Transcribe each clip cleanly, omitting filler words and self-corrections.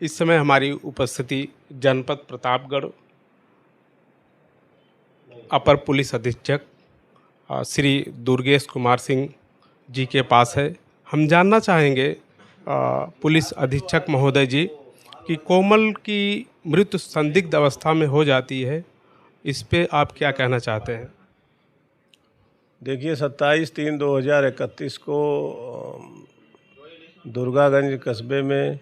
इस समय हमारी उपस्थिति जनपद प्रतापगढ़ अपर पुलिस अधीक्षक श्री दुर्गेश कुमार सिंह जी के पास है। हम जानना चाहेंगे पुलिस अधीक्षक महोदय जी कि कोमल की मृत्यु संदिग्ध अवस्था में हो जाती है, इस पे आप क्या कहना चाहते हैं? देखिए 27/3/2031 को दुर्गागंज कस्बे में,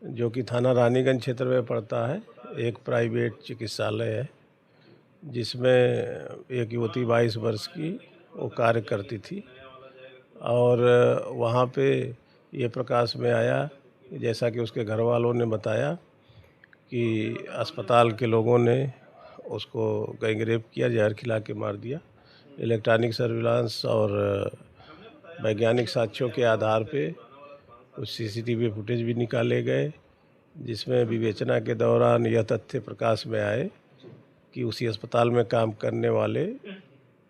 जो कि थाना रानीगंज क्षेत्र में पड़ता है, एक प्राइवेट चिकित्सालय है जिसमें एक युवती 22 वर्ष की वो कार्य करती थी। और वहाँ पे ये प्रकाश में आया, जैसा कि उसके घर वालों ने बताया, कि अस्पताल के लोगों ने उसको गैंग रेप किया, जहर खिला के मार दिया। इलेक्ट्रॉनिक सर्विलांस और वैज्ञानिक साक्ष्यों के आधार पे कुछ सीसीटीवी फुटेज भी निकाले गए, जिसमें विवेचना के दौरान यह तथ्य प्रकाश में आए कि उसी अस्पताल में काम करने वाले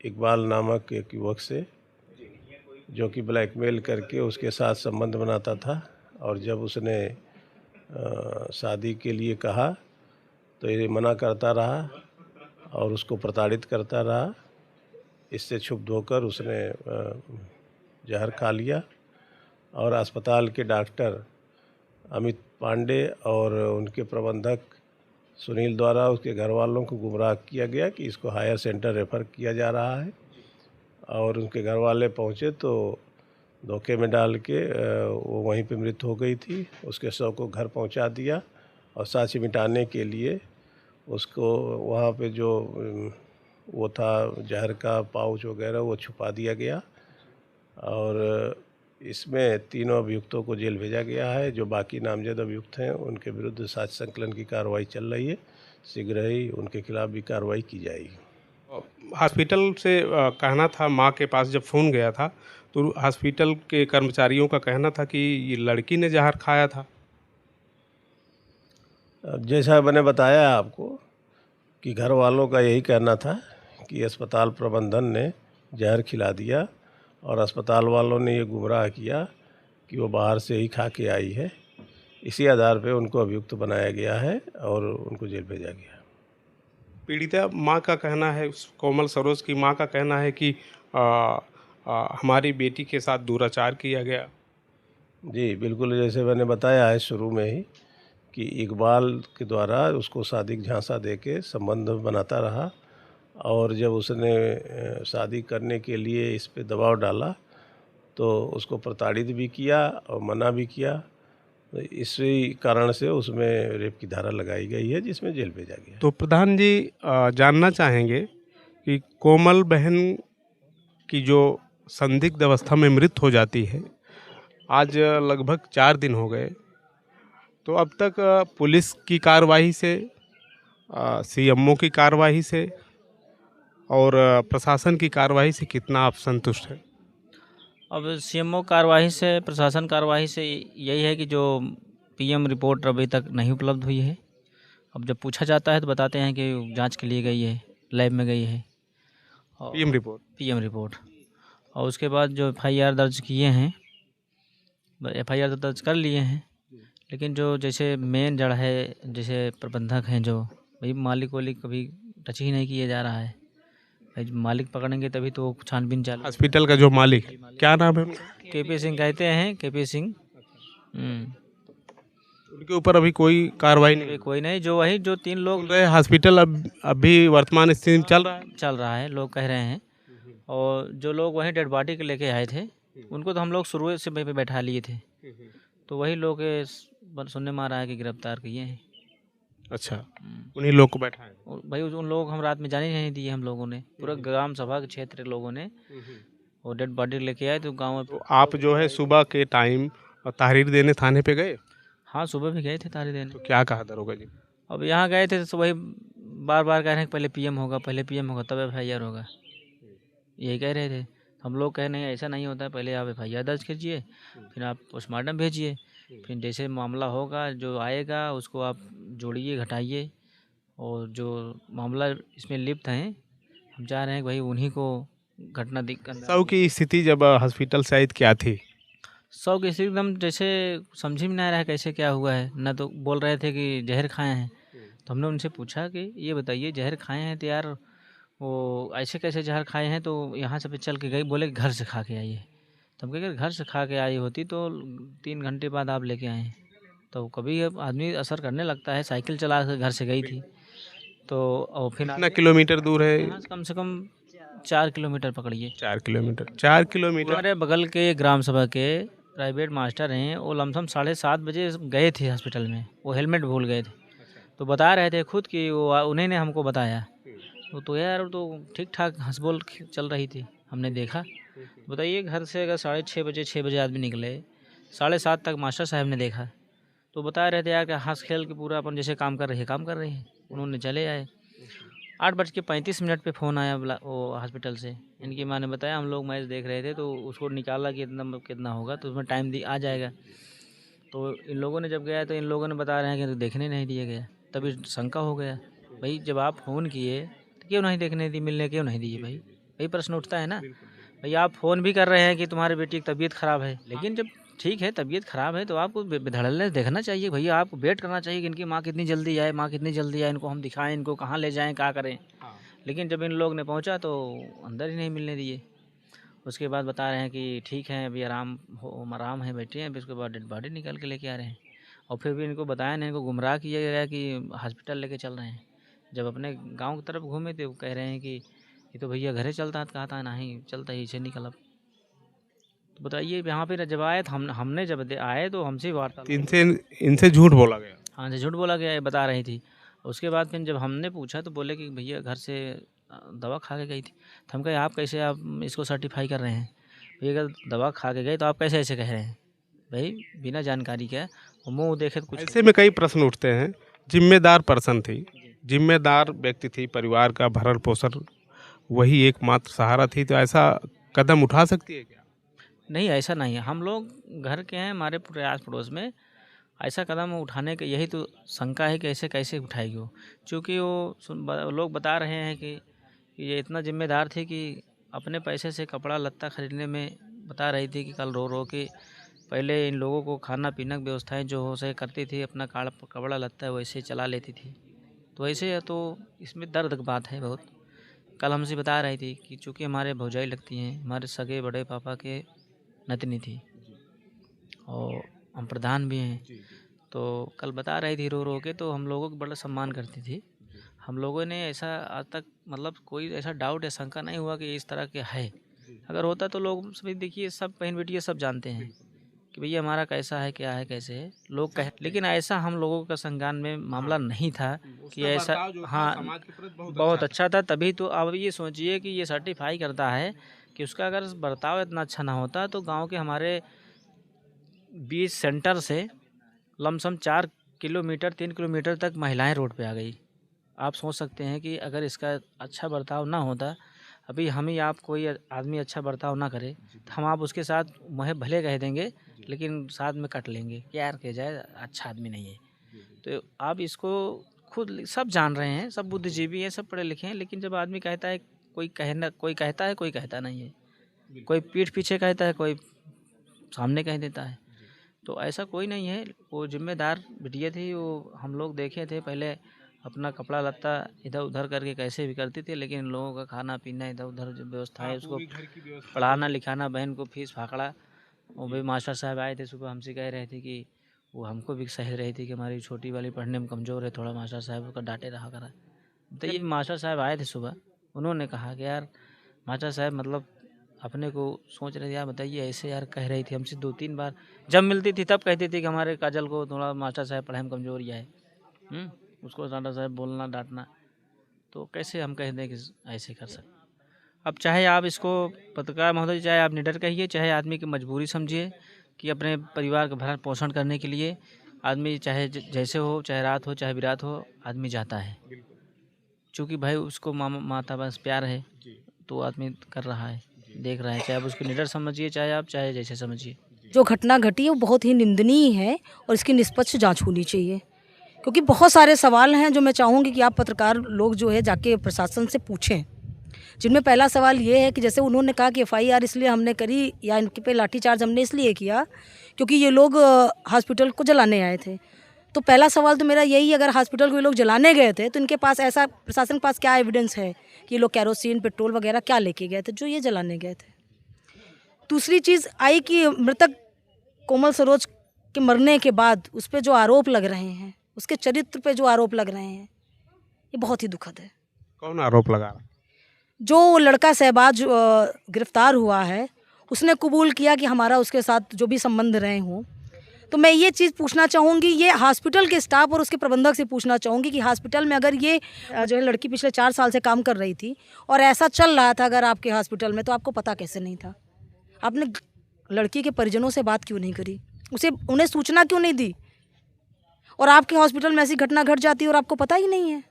इकबाल नामक एक युवक से, जो कि ब्लैकमेल करके उसके साथ संबंध बनाता था, और जब उसने शादी के लिए कहा तो ये मना करता रहा और उसको प्रताड़ित करता रहा। इससे क्षुब्ध होकर उसने जहर खा लिया और अस्पताल के डॉक्टर अमित पांडे और उनके प्रबंधक सुनील द्वारा उसके घर वालों को गुमराह किया गया कि इसको हायर सेंटर रेफ़र किया जा रहा है। और उनके घर वाले पहुँचे तो धोखे में डाल के वो वहीं पे मृत हो गई थी। उसके शव को घर पहुंचा दिया और साक्ष्य मिटाने के लिए उसको वहाँ पे जो वो था जहर का पाउच वगैरह वो छुपा दिया गया। और इसमें तीनों अभियुक्तों को जेल भेजा गया है। जो बाकी नामजद अभियुक्त हैं उनके विरुद्ध साक्ष्य संकलन की कार्रवाई चल रही है। शीघ्र ही उनके खिलाफ भी कार्रवाई की जाएगी। हॉस्पिटल से कहना था, माँ के पास जब फ़ोन गया था तो हॉस्पिटल के कर्मचारियों का कहना था कि ये लड़की ने जहर खाया था। जैसा मैंने बताया आपको कि घर वालों का यही कहना था कि अस्पताल प्रबंधन ने जहर खिला दिया और अस्पताल वालों ने ये गुमराह किया कि वो बाहर से ही खा के आई है। इसी आधार पे उनको अभियुक्त बनाया गया है और उनको जेल भेजा गया। पीड़िता माँ का कहना है, कोमल सरोज की माँ का कहना है कि हमारी बेटी के साथ दुराचार किया गया। जी बिल्कुल, जैसे मैंने बताया है शुरू में ही कि इकबाल के द्वारा उसको शादी झांसा दे के संबंध बनाता रहा, और जब उसने शादी करने के लिए इस पे दबाव डाला तो उसको प्रताड़ित भी किया और मना भी किया। तो इसी कारण से उसमें रेप की धारा लगाई गई है, जिसमें जेल भेजा गया। तो प्रधान जी, जानना चाहेंगे कि कोमल बहन की जो संदिग्ध अवस्था में मृत्यु हो जाती है, आज लगभग 4 दिन हो गए, तो अब तक पुलिस की कार्रवाई से, सीएमओ की कार्रवाई से और प्रशासन की कार्रवाई से कितना आप संतुष्ट हैं? अब सीएमओ कार्रवाई से, प्रशासन कार्रवाई से यही है कि जो पीएम रिपोर्ट अभी तक नहीं उपलब्ध हुई है। अब जब पूछा जाता है तो बताते हैं कि जांच के लिए गई है, लैब में गई है। और पीएम रिपोर्ट और उसके बाद जो एफआईआर दर्ज किए हैं, एफआईआर तो दर्ज कर लिए हैं, लेकिन जो जैसे मेन जड़ है, जैसे प्रबंधक हैं, जो भाई मालिक वालिक कभी टच ही नहीं किया जा रहा है। भाई मालिक पकड़ेंगे तभी तो छानबीन चालू। हॉस्पिटल का जो मालिक, क्या नाम है उनका? केपी सिंह कहते हैं, केपी सिंह। उनके ऊपर अभी कोई कार्रवाई नहीं? कोई नहीं। जो वही जो 3 लोग हॉस्पिटल अभी वर्तमान स्थिति में चल रहा है, लोग कह रहे हैं। और जो लोग वहीं डेड बॉडी के लेके आए थे उनको तो हम लोग शुरू से वहीं पे बैठा लिए थे, तो वही लोग सुनने में आ रहा है कि गिरफ्तार किए हैं। अच्छा, उन्हीं लोग को बैठा है भाई। उन लोग हम रात में जाने नहीं दिए, हम लोगों ने पूरा ग्राम सभा के क्षेत्र के लोगों ने वो डेड बॉडी लेके आए तो गाँव में। तो आप जो है सुबह के टाइम तहरीर देने थाने पे गए? हाँ, सुबह भी गए थे तहरीर देने। तो क्या कहा दरोगा जी? अब यहाँ गए थे तो वही बार बार कह रहे हैं कि पहले पीएम होगा, पहले पीएम होगा तब एफआईआर होगा, यही कह रहे थे। हम लोग कह रहे हैं ऐसा नहीं होता है, पहले आप एफआईआर दर्ज कीजिए, फिर आप पोस्टमार्टम भेजिए, फिर जैसे मामला होगा जो आएगा उसको आप जोड़िए घटाइए, और जो मामला इसमें लिप्त हैं हम चाह रहे हैं कि भाई उन्हीं को घटना दिक्कत। शव की स्थिति जब हॉस्पिटल से आई क्या थी? 100 केस एकदम जैसे समझ में नहीं आ रहा है कैसे क्या हुआ है। ना तो बोल रहे थे कि जहर खाए हैं, तो हमने उनसे पूछा कि ये बताइए जहर खाए हैं तो यार वो ऐसे कैसे जहर खाए हैं, तो यहाँ से पे चल के गई, बोले घर से खा के आई है। तो हम कहे कि घर से खा के आई होती तो 3 घंटे बाद आप लेके आए हैं। तो कभी अब आदमी असर करने लगता है। साइकिल चला कर घर से गई थी, तो और फिर कितना किलोमीटर दूर है? यहाँ से कम 4 किलोमीटर पकड़िए। 4 किलोमीटर। हमारे बगल के ग्राम सभा के प्राइवेट मास्टर हैं, वो लमसम 7:30 बजे गए थे हॉस्पिटल में। वो हेलमेट भूल गए थे, तो बता रहे थे खुद कि वो उन्हीं ने हमको बताया। तो यार तो ठीक ठाक हंस बोल चल रही थी, हमने देखा। बताइए घर से अगर 6:30 बजे आदमी निकले, 7:30 तक मास्टर साहब ने देखा, तो बता रहे थे यार कि हंस खेल के पूरा अपन जैसे काम कर रही है। उन्होंने चले आए। 8:35 पे फ़ोन आया वो हॉस्पिटल से। इनकी माँ ने बताया हम लोग मैच देख रहे थे, तो उसको निकाला कि इतना कितना होगा, तो उसमें टाइम आ जाएगा। तो इन लोगों ने जब गया तो इन लोगों ने बता रहे हैं कि देखने नहीं दिया गया। तभी शंका हो गया, भाई जब आप फ़ोन किए तो क्यों नहीं देखने दी, मिलने क्यों नहीं दिए? भाई प्रश्न उठता है ना। भाई आप फ़ोन भी कर रहे हैं कि तुम्हारे बेटी की तबीयत ख़राब है, लेकिन जब ठीक है तबीयत ख़राब है तो आपको धड़ल्ले देखना चाहिए। भैया आपको वेट करना चाहिए कि इनकी माँ कितनी जल्दी आए, इनको हम दिखाएं, इनको कहाँ ले जाएं, क्या करें। लेकिन जब इन लोग ने पहुंचा तो अंदर ही नहीं मिलने दिए। उसके बाद बता रहे हैं कि ठीक है अभी आराम है, बैठे हैं, अभी उसके बाद डेड बॉडी निकल के लेके आ रहे हैं। और फिर भी इनको बताया नहीं, इनको गुमराह किया गया कि हॉस्पिटल लेके चल रहे हैं। जब अपने गाँव की तरफ घूमे थे, वो कह रहे हैं कि ये तो भैया घरे चलता, कहा था नहीं चलता ही से निकल। अब तो बताइए यहाँ पे जब आए तो हमने जब आए तो हमसे वार्तालाप, इनसे झूठ बोला गया। हाँ जी झूठ बोला गया, ये बता रही थी। उसके बाद फिर जब हमने पूछा तो बोले कि भैया घर से दवा खा के गई थी। तो हम कहे आप कैसे आप इसको सर्टिफाई कर रहे हैं? भैया अगर दवा खा के गई तो आप कैसे ऐसे कह रहे हैं? भाई बिना जानकारी के मुँह देखे तो कुछ। ऐसे में कई प्रश्न उठते हैं। जिम्मेदार पर्सन थी, जिम्मेदार व्यक्ति थी, परिवार का भरण पोषण वही एकमात्र सहारा थी, तो ऐसा कदम उठा सकती है क्या? नहीं ऐसा नहीं है। हम लोग घर के हैं, हमारे पूरे आस पड़ोस में ऐसा कदम उठाने के यही तो शंका है कि ऐसे कैसे उठाएगी वो। चूँकि वो लोग बता रहे हैं कि ये इतना जिम्मेदार थी कि अपने पैसे से कपड़ा लत्ता खरीदने में बता रही थी कि कल रो रो के पहले इन लोगों को खाना पीना की व्यवस्थाएं जो हो सके करती थी, अपना कपड़ा लत्ता वैसे चला लेती थी। तो ऐसे तो इसमें दर्द की बात है बहुत। कल हमसे बता रही थी कि चूँकि हमारे भौजाई लगती हैं, हमारे सगे बड़े पापा के नतनी थी और हम प्रधान भी हैं, तो कल बता रही थी रो रो के, तो हम लोगों को बड़ा सम्मान करती थी। हम लोगों ने ऐसा आज तक मतलब कोई ऐसा डाउट या शंका नहीं हुआ कि इस तरह के है। अगर होता तो लोग सभी देखिए सब बहन बेटियाँ सब जानते हैं कि भैया हमारा कैसा है, क्या है, कैसे है लोग कह, लेकिन ऐसा हम लोगों का संज्ञान में मामला नहीं था कि ऐसा। हाँ बहुत अच्छा था। तभी तो अब ये सोचिए कि ये सर्टिफाई करता है कि उसका अगर बर्ताव इतना अच्छा ना होता तो गांव के हमारे 20 सेंटर से लमसम 4 किलोमीटर 3 किलोमीटर तक महिलाएं रोड पे आ गई। आप सोच सकते हैं कि अगर इसका अच्छा बर्ताव ना होता, अभी हम ही आप कोई आदमी अच्छा बर्ताव ना करे तो हम आप उसके साथ मुहे भले कह देंगे, लेकिन साथ में कट लेंगे कि यार कह जाए अच्छा आदमी नहीं है। तो आप इसको खुद सब जान रहे हैं, सब बुद्धिजीवी हैं, सब पढ़े लिखे हैं, लेकिन जब आदमी कहता है कोई कहता है, कोई कहता नहीं है। कोई पीठ पीछे कहता है, कोई सामने कह देता है। तो ऐसा कोई नहीं है। वो जिम्मेदार बिटिया थी। वो हम लोग देखे थे पहले अपना कपड़ा लत्ता इधर उधर करके कैसे भी करती थी, लेकिन लोगों का खाना पीना इधर उधर जो व्यवस्था है, उसको पढ़ाना लिखाना, बहन को फीस फाकड़ा। वो भी मास्टर साहब आए थे सुबह, हमसे कह रहे थे कि वो हमको भी सह रही थी कि हमारी छोटी वाली पढ़ने में कमज़ोर है, थोड़ा मास्टर साहब का डांटे रहा करा। तो ये मास्टर साहब आए थे सुबह, उन्होंने कहा कि यार मास्टर साहब मतलब अपने को सोच रहे थे यार बताइए ऐसे यार कह रही थी हमसे 2-3 बार। जब मिलती थी तब कहती थी कि हमारे काजल को थोड़ा मास्टर साहब पढ़ाई में कमज़ोरी है। उसको मास्टर साहब बोलना डांटना, तो कैसे हम कह दें कि ऐसे कर सकते। अब चाहे आप इसको पत्रकार महोदय, चाहे आप निडर कहिए, चाहे आदमी की मजबूरी समझिए कि अपने परिवार का भरण पोषण करने के लिए आदमी चाहे जैसे हो, चाहे रात हो चाहे बिरात हो, आदमी जाता है। चूँकि भाई उसको माता बस प्यार है तो आदमी कर रहा है, देख रहा है। चाहे आप उसको निडर समझिए, चाहे जैसे समझिए। जो घटना घटी है वो बहुत ही निंदनीय है और इसकी निष्पक्ष जांच होनी चाहिए, क्योंकि बहुत सारे सवाल हैं जो मैं चाहूँगी कि आप पत्रकार लोग जो है जाके प्रशासन से पूछें जिनमें पहला सवाल ये है कि जैसे उन्होंने कहा कि एफआईआर इसलिए हमने करी या इनके पे लाठीचार्ज हमने इसलिए किया क्योंकि ये लोग हॉस्पिटल को जलाने आए थे। तो पहला सवाल तो मेरा यही है, अगर हॉस्पिटल को ये लोग जलाने गए थे तो इनके पास ऐसा प्रशासन के पास क्या एविडेंस है कि ये लोग कैरोसिन पेट्रोल वगैरह क्या लेके गए थे जो ये जलाने गए थे। दूसरी चीज़ आई कि मृतक कोमल सरोज के मरने के बाद उस पर जो आरोप लग रहे हैं, उसके चरित्र पे जो आरोप लग रहे हैं, ये बहुत ही दुखद है। कौन आरोप लगा रहा है? जो लड़का शहबाज गिरफ्तार हुआ है उसने कबूल किया कि हमारा उसके साथ जो भी संबंध रहे हों। तो मैं ये चीज़ पूछना चाहूँगी, ये हॉस्पिटल के स्टाफ और उसके प्रबंधक से पूछना चाहूँगी कि हॉस्पिटल में अगर ये जो है लड़की पिछले 4 साल से काम कर रही थी और ऐसा चल रहा था अगर आपके हॉस्पिटल में, तो आपको पता कैसे नहीं था? आपने लड़की के परिजनों से बात क्यों नहीं करी? उन्हें सूचना क्यों नहीं दी? और आपके हॉस्पिटल में ऐसी घटना घट जाती है और आपको पता ही नहीं है।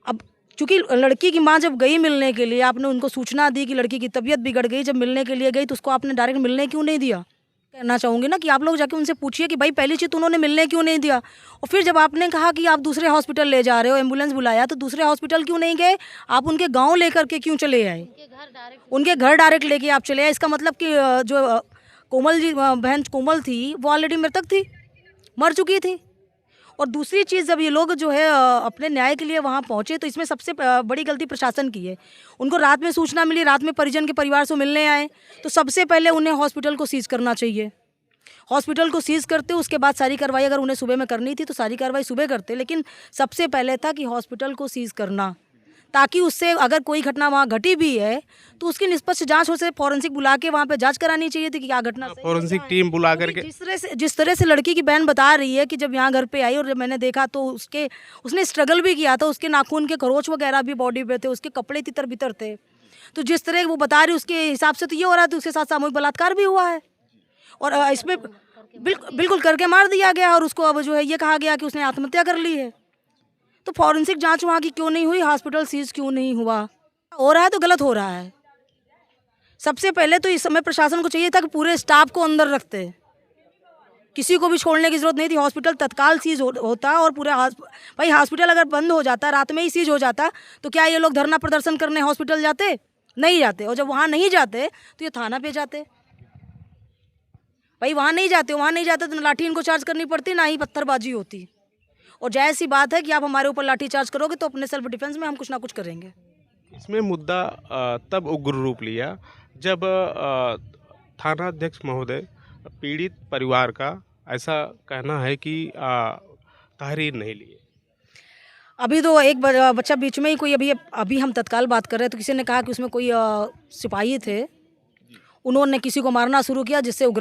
अब चूँकि लड़की की माँ जब गई मिलने के लिए, आपने उनको सूचना दी कि लड़की की तबीयत बिगड़ गई, जब मिलने के लिए गई तो उसको आपने डायरेक्ट मिलने क्यों नहीं दिया? कहना चाहूँगी ना कि आप लोग जाके उनसे पूछिए कि भाई पहली चीज़ तो उन्होंने मिलने क्यों नहीं दिया। और फिर जब आपने कहा कि आप दूसरे हॉस्पिटल ले जा रहे हो, एम्बुलेंस बुलाया, तो दूसरे हॉस्पिटल क्यों नहीं गए? आप उनके गाँव लेकर के क्यों चले आए? उनके घर डायरेक्ट लेके आप चले आए। इसका मतलब कि जो कोमल जी बहन कोमल थी वो ऑलरेडी मृतक थी, मर चुकी थी। और दूसरी चीज़, जब ये लोग जो है अपने न्याय के लिए वहाँ पहुँचे तो इसमें सबसे बड़ी गलती प्रशासन की है। उनको रात में सूचना मिली, रात में परिजन के परिवार से मिलने आए, तो सबसे पहले उन्हें हॉस्पिटल को सीज़ करना चाहिए। हॉस्पिटल को सीज़ करते, उसके बाद सारी कार्रवाई अगर उन्हें सुबह में करनी थी तो सारी कार्रवाई सुबह करते, लेकिन सबसे पहले था कि हॉस्पिटल को सीज़ करना, ताकि उससे अगर कोई घटना वहाँ घटी भी है तो उसकी निष्पक्ष जांच हो सके। फॉरेंसिक बुला के वहाँ पे जांच करानी चाहिए थी कि क्या घटना सही है, फॉरेंसिक क्या है। टीम बुला क्योंकि करके जिस तरह से लड़की की बहन बता रही है कि जब यहाँ घर पे आई और जब मैंने देखा तो उसने स्ट्रगल भी किया था, उसके नाखून के खरोच वगैरह भी बॉडी पे थे, उसके कपड़े तितर बितर थे। तो जिस तरह वो बता रही उसके हिसाब से तो ये हो रहा था उसके साथ सामूहिक बलात्कार भी हुआ है और इसमें बिल्कुल करके मार दिया गया और उसको अब जो है ये कहा गया कि उसने आत्महत्या कर ली है। तो फॉरेंसिक जांच वहाँ की क्यों नहीं हुई? हॉस्पिटल सीज क्यों नहीं हुआ? हो रहा है तो गलत हो रहा है। सबसे पहले तो इस समय प्रशासन को चाहिए था कि पूरे स्टाफ को अंदर रखते, किसी को भी छोड़ने की जरूरत नहीं थी। हॉस्पिटल तत्काल सीज होता और पूरा भाई हॉस्पिटल अगर बंद हो जाता, रात में ही सीज हो जाता, तो क्या ये लोग धरना प्रदर्शन करने हॉस्पिटल जाते? नहीं जाते। और जब वहाँ नहीं जाते तो ये थाना पे जाते। भाई वहाँ नहीं जाते तो ना लाठी इनको चार्ज करनी पड़ती, ना ही पत्थरबाजी होती। और जायज़ सी बात है कि आप हमारे ऊपर लाठी चार्ज करोगे तो अपने सेल्फ डिफेंस में हम कुछ ना कुछ करेंगे। इसमें मुद्दा तब उग्र रूप लिया जब थाना अध्यक्ष महोदय पीड़ित परिवार का ऐसा कहना है कि तहरीर नहीं लिए। अभी तो एक बच्चा बीच में ही कोई अभी हम तत्काल बात कर रहे हैं तो किसी ने कहा कि उसमें कोई सिपाही थे, उन्होंने किसी को मारना शुरू किया जिससे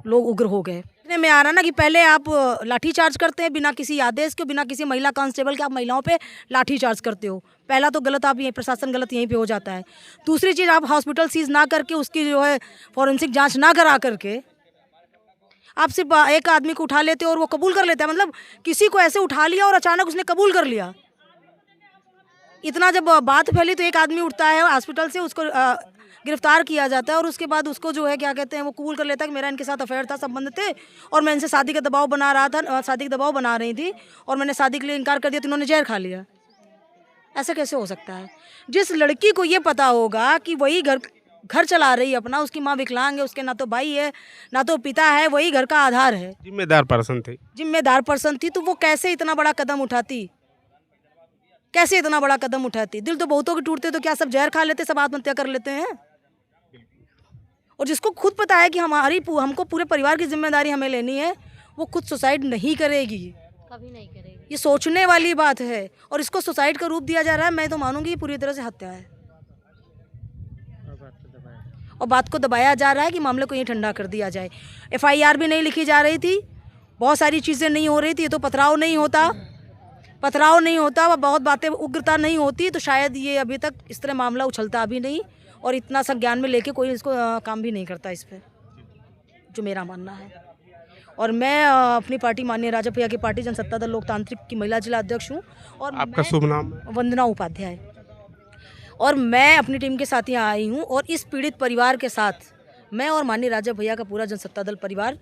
लोग उग्र हो गए। इतने में आ रहा ना कि पहले आप लाठी चार्ज करते हैं बिना किसी आदेश के, बिना किसी महिला कांस्टेबल के आप महिलाओं पे लाठी चार्ज करते हो। पहला तो गलत आप प्रशासन गलत यहीं पे हो जाता है। दूसरी चीज़, आप हॉस्पिटल सीज ना करके उसकी जो है फॉरेंसिक जांच ना करा करके आप सिर्फ एक आदमी को उठा लेते हो और वो कबूल कर लेता है। मतलब किसी को ऐसे उठा लिया और अचानक उसने कबूल कर लिया। इतना जब बात फैली तो एक आदमी उठता है हॉस्पिटल से, उसको गिरफ्तार किया जाता है और उसके बाद उसको जो है क्या कहते हैं वो कबूल कर लेता है कि मेरा इनके साथ अफेयर था, संबंध थे और मैं इनसे शादी का दबाव बना रहा था, शादी का दबाव बना रही थी और मैंने शादी के लिए इनकार कर दिया तो इन्होंने जहर खा लिया। ऐसा कैसे हो सकता है? जिस लड़की को ये पता होगा कि वही घर चला रही है अपना, उसकी माँ विकलांग है, उसके ना तो भाई है ना तो पिता है, वही घर का आधार है, जिम्मेदार पर्सन थी, तो वो कैसे इतना बड़ा कदम उठाती? कैसे इतना बड़ा कदम उठाती? दिल तो बहुतों के टूटते तो क्या सब जहर खा लेते, सब आत्महत्या कर लेते हैं? और जिसको खुद पता है कि हमको पूरे परिवार की जिम्मेदारी हमें लेनी है, वो खुद सुसाइड नहीं करेगी, कभी नहीं करेगी। ये सोचने वाली बात है। और इसको सुसाइड का रूप दिया जा रहा है। मैं तो मानूंगी ये पूरी तरह से हत्या है और बात को दबाया जा रहा है कि मामले को ये ठंडा कर दिया जाए। एफआईआर भी नहीं लिखी जा रही थी, बहुत सारी चीज़ें नहीं हो रही थी। ये तो पथराव नहीं होता, वह बहुत बातें उग्रता नहीं होती तो शायद ये अभी तक इस तरह मामला उछलता अभी नहीं और इतना सब ज्ञान में लेके कोई इसको काम भी नहीं करता इस पर, जो मेरा मानना है। और मैं अपनी पार्टी माननीय राजा भैया की पार्टी जनसत्ता दल लोकतांत्रिक की महिला जिला अध्यक्ष हूँ। और आपका शुभ नाम? वंदना उपाध्याय। और मैं अपनी टीम के साथ यहाँ आई हूँ और इस पीड़ित परिवार के साथ मैं और माननीय राजा भैया का पूरा जनसत्ता दल परिवार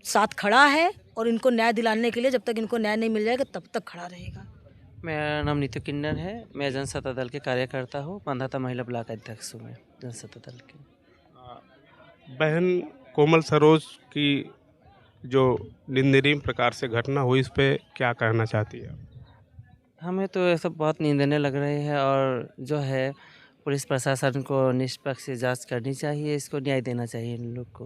साथ खड़ा है और इनको न्याय दिलाने के लिए जब तक इनको न्याय नहीं मिल जाएगा तब तक खड़ा रहेगा। मेरा नाम नीतू किन्नर है। मैं जनसत्ता दल के कार्यकर्ता हूँ। मांधाता महिला ब्लॉक अध्यक्ष हूँ मैं जनसत्ता दल के। बहन कोमल सरोज की जो निंदनीय प्रकार से घटना हुई, इस पे क्या कहना चाहती है? हमें तो ये सब बहुत निंदनीय लग रहे हैं और जो है पुलिस प्रशासन को निष्पक्ष जांच करनी चाहिए, इसको न्याय देना चाहिए इन लोग को।